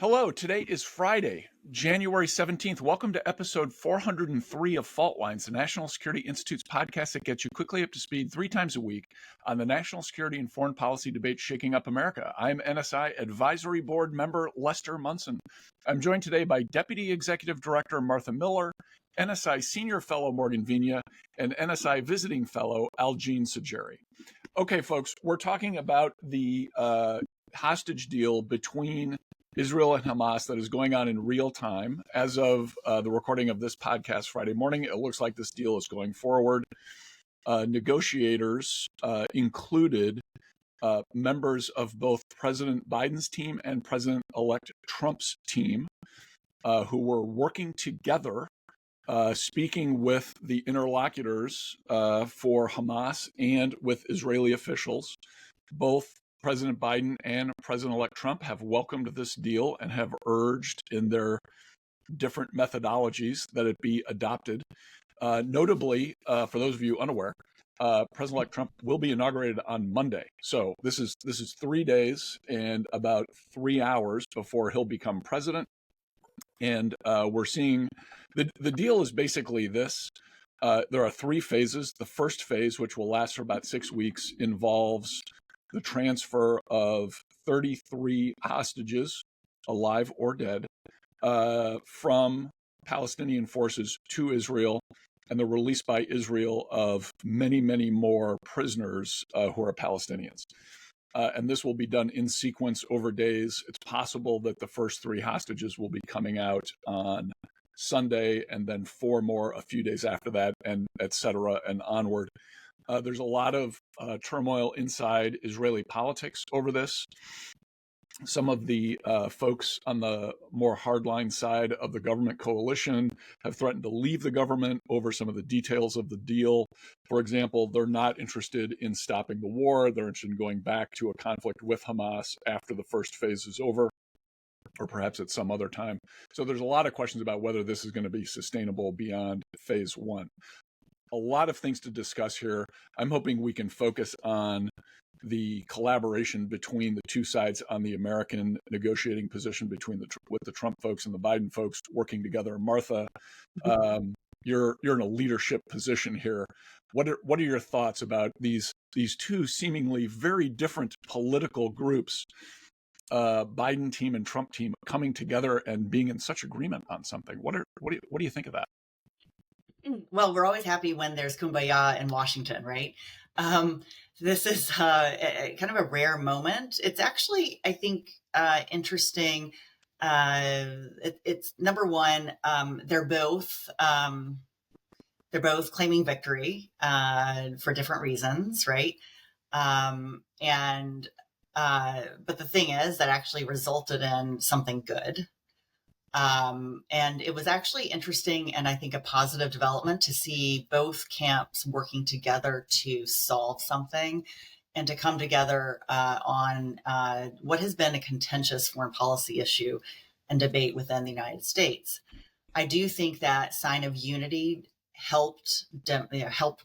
Hello, today is Friday, January 17th. Welcome to episode 403 of Fault Lines, the National Security Institute's podcast that gets you quickly up to speed 3 times a week on the national security and foreign policy debate shaking up America. I'm NSI Advisory Board member Lester Munson. I'm joined today by Deputy Executive Director Martha Miller, NSI Senior Fellow Morgan Vigna, and NSI Visiting Fellow Algene Sajeri. Okay, folks, we're talking about the hostage deal between Israel and Hamas that is going on in real time. As of the recording of this podcast Friday morning, it looks like this deal is going forward. Negotiators included members of both President Biden's team and President-elect Trump's team who were working together, speaking with the interlocutors for Hamas and with Israeli officials. Both President Biden and President-elect Trump have welcomed this deal and have urged in their different methodologies that it be adopted. Notably, for those of you unaware, President-elect Trump will be inaugurated on Monday. So this is 3 days and about 3 hours before he'll become president. And we're seeing the deal is basically this. There are 3 phases. The first phase, which will last for about 6 weeks, involves the transfer of 33 hostages, alive or dead, from Palestinian forces to Israel, and the release by Israel of many, many more prisoners who are Palestinians. And this will be done in sequence over days. It's possible that the first 3 hostages will be coming out on Sunday, and then 4 more a few days after that, and et cetera, and onward. There's a lot of turmoil inside Israeli politics over this. Some of the folks on the more hardline side of the government coalition have threatened to leave the government over some of the details of the deal. For example, they're not interested in stopping the war. They're interested in going back to a conflict with Hamas after the first phase is over, or perhaps at some other time. So there's a lot of questions about whether this is going to be sustainable beyond phase 1. A lot of things to discuss here. I'm hoping we can focus on the collaboration between the 2 sides on the American negotiating position with the Trump folks and the Biden folks working together. Martha, you're in a leadership position here. What are your thoughts about these 2 seemingly very different political groups, Biden team and Trump team, coming together and being in such agreement on something? What do you think of that? Well, we're always happy when there's kumbaya in Washington, right? This is kind of a rare moment. It's actually, I think, interesting. It's number one, they're both claiming victory for different reasons, right? But the thing is that actually resulted in something good. And it was actually interesting and I think a positive development to see both camps working together to solve something and to come together on what has been a contentious foreign policy issue and debate within the United States. I do think that sign of unity helped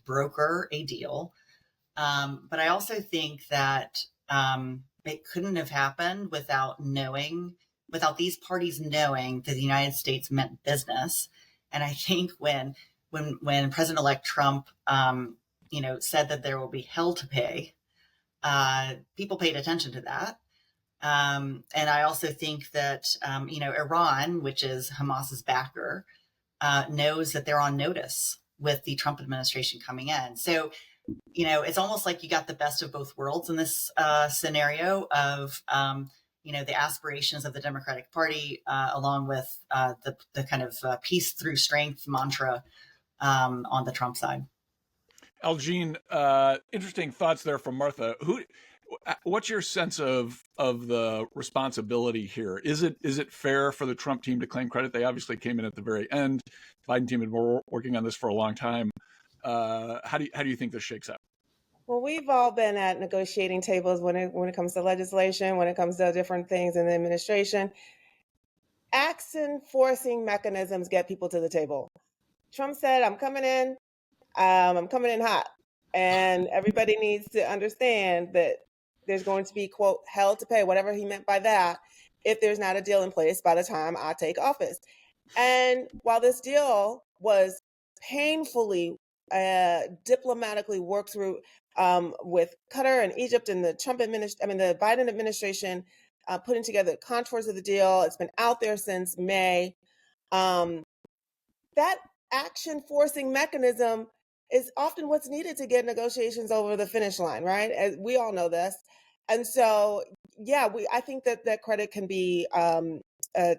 broker a deal. But I also think that it couldn't have happened without these parties knowing that the United States meant business. And I think when President-elect Trump, said that there will be hell to pay, people paid attention to that. And I also think that, Iran, which is Hamas's backer, knows that they're on notice with the Trump administration coming in. So, it's almost like you got the best of both worlds in this scenario of, the aspirations of the Democratic Party, along with the kind of peace through strength mantra on the Trump side. Algene, interesting thoughts there from Martha. What's your sense of the responsibility here? Is it fair for the Trump team to claim credit? They obviously came in at the very end. The Biden team had been working on this for a long time. How do you think this shakes out? Well, we've all been at negotiating tables when it comes to legislation, when it comes to different things in the administration. Acts and forcing mechanisms get people to the table. Trump said, I'm coming in hot. And everybody needs to understand that there's going to be, quote, hell to pay, whatever he meant by that. if there's not a deal in place by the time I take office. And while this deal was painfully diplomatically worked through with Qatar and Egypt and the the Biden administration putting together the contours of the deal, it's been out there since May. Um, that action forcing mechanism is often what's needed to get negotiations over the finish line, right? As we all know this. And so, yeah, I think that credit can be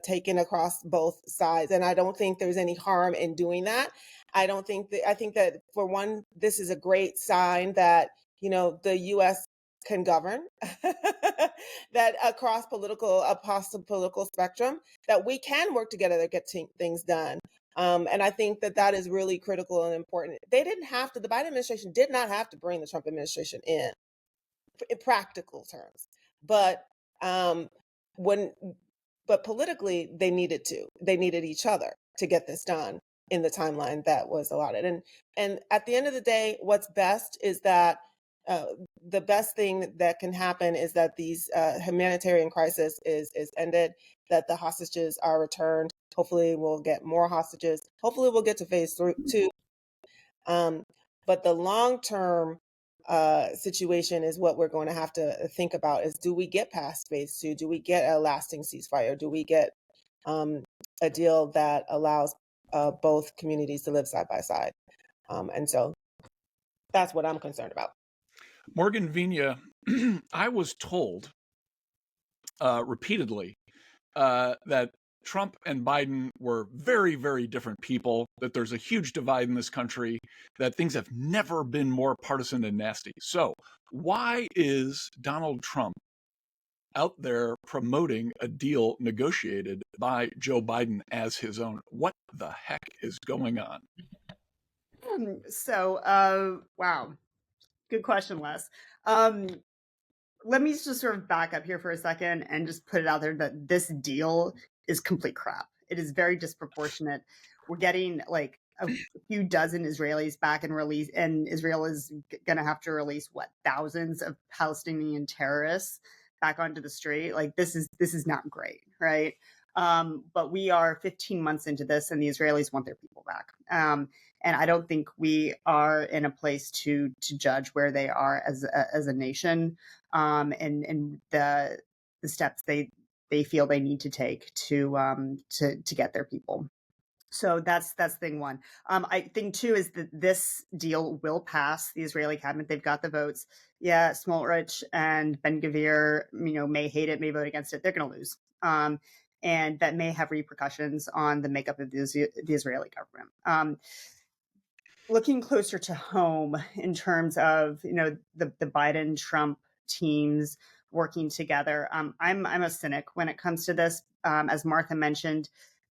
taken across both sides. And I don't think there's any harm in doing that. I think that for one, this is a great sign that, the U.S. can govern, that across the political spectrum, that we can work together to get things done. And I think that is really critical and important. The Biden administration did not have to bring the Trump administration in practical terms, but but politically they needed each other to get this done in the timeline that was allotted. And at the end of the day, what's best is that the best thing that can happen is that these humanitarian crisis is ended, that the hostages are returned. Hopefully we'll get more hostages. Hopefully we'll get to phase 2. But the long-term situation is what we're going to have to think about is, do we get past phase 2? Do we get a lasting ceasefire? Do we get a deal that allows both communities to live side by side? And so that's what I'm concerned about. Morgan Vigna, I was told repeatedly that Trump and Biden were very, very different people, that there's a huge divide in this country, that things have never been more partisan and nasty. So why is Donald Trump out there promoting a deal negotiated by Joe Biden as his own? What the heck is going on? Wow. Good question, Les. Let me just sort of back up here for a second and just put it out there that this deal is complete crap. It is very disproportionate. We're getting like a few dozen Israelis back and release, and Israel is going to have to release thousands of Palestinian terrorists back onto the street. Like this is not great, right? But we are 15 months into this, and the Israelis want their people back. And I don't think we are in a place to judge where they are as a nation, and the steps they feel they need to take to get their people. So that's thing one. I think two is that this deal will pass the Israeli cabinet. They've got the votes. Yeah, Smotrich and Ben-Gvir, may hate it, may vote against it. They're going to lose. And that may have repercussions on the makeup of the Israeli government. Looking closer to home in terms of the Biden-Trump teams working together, I'm a cynic when it comes to this. As Martha mentioned,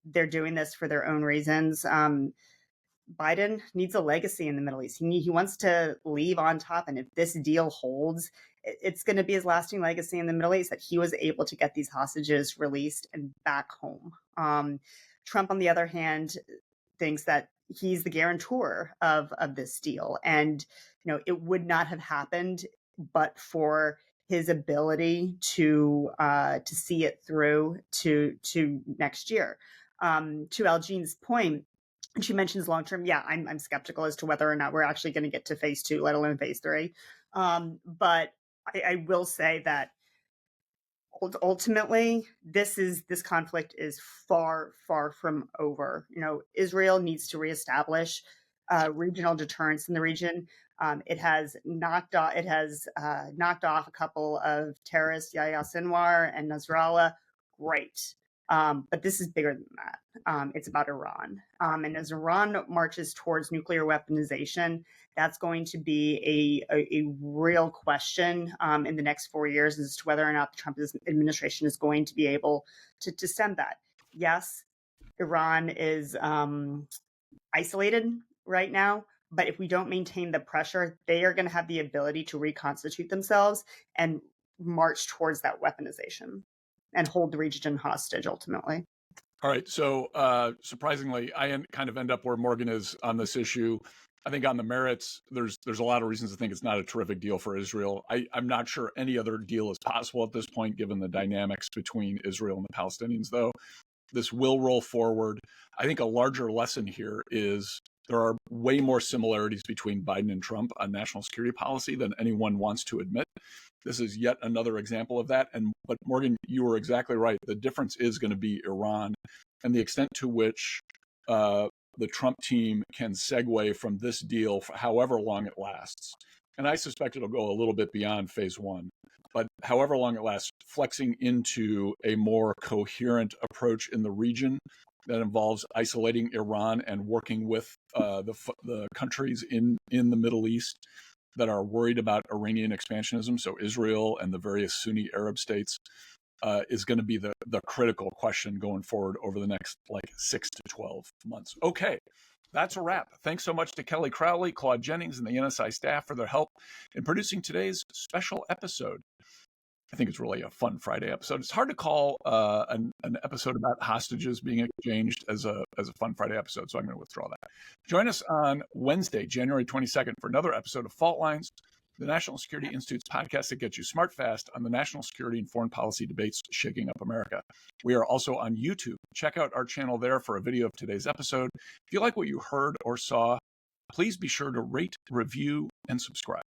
they're doing this for their own reasons. Biden needs a legacy in the Middle East. He wants to leave on top, and if this deal holds, it's going to be his lasting legacy in the Middle East that he was able to get these hostages released and back home. Trump, on the other hand, thinks that he's the guarantor of this deal, and it would not have happened but for his ability to see it through to next year. To Algene's point, and she mentions long term. Yeah, I'm skeptical as to whether or not we're actually going to get to phase 2, let alone phase 3. But I will say that ultimately, this conflict is far, far from over. Israel needs to reestablish regional deterrence in the region. It has knocked off a couple of terrorists, Yahya Sinwar and Nasrallah. Great. But this is bigger than that. It's about Iran. And as Iran marches towards nuclear weaponization, that's going to be a real question in the next 4 years as to whether or not the Trump administration is going to be able to stem that. Yes, Iran is isolated right now, but if we don't maintain the pressure, they are going to have the ability to reconstitute themselves and march towards that weaponization and hold the region hostage ultimately. All right. So surprisingly, I kind of end up where Morgan is on this issue. I think on the merits, there's a lot of reasons to think it's not a terrific deal for Israel. I'm not sure any other deal is possible at this point, given the dynamics between Israel and the Palestinians, though. This will roll forward. I think a larger lesson here is there are way more similarities between Biden and Trump on national security policy than anyone wants to admit. This is yet another example of that. But Morgan, you were exactly right. The difference is going to be Iran and the extent to which the Trump team can segue from this deal for however long it lasts. And I suspect it'll go a little bit beyond phase one. But however long it lasts, flexing into a more coherent approach in the region that involves isolating Iran and working with the countries in the Middle East that are worried about Iranian expansionism, so Israel and the various Sunni Arab states, is going to be the critical question going forward over the next 6 to 12 months. Okay, that's a wrap. Thanks so much to Kelly Crowley, Claude Jennings, and the NSI staff for their help in producing today's special episode. I think it's really a fun Friday episode. It's hard to call an episode about hostages being exchanged as a fun Friday episode, so I'm going to withdraw that. Join us on Wednesday, January 22nd, for another episode of Fault Lines, the National Security Institute's podcast that gets you smart fast on the national security and foreign policy debates shaking up America. We are also on YouTube. Check out our channel there for a video of today's episode. If you like what you heard or saw, please be sure to rate, review, and subscribe.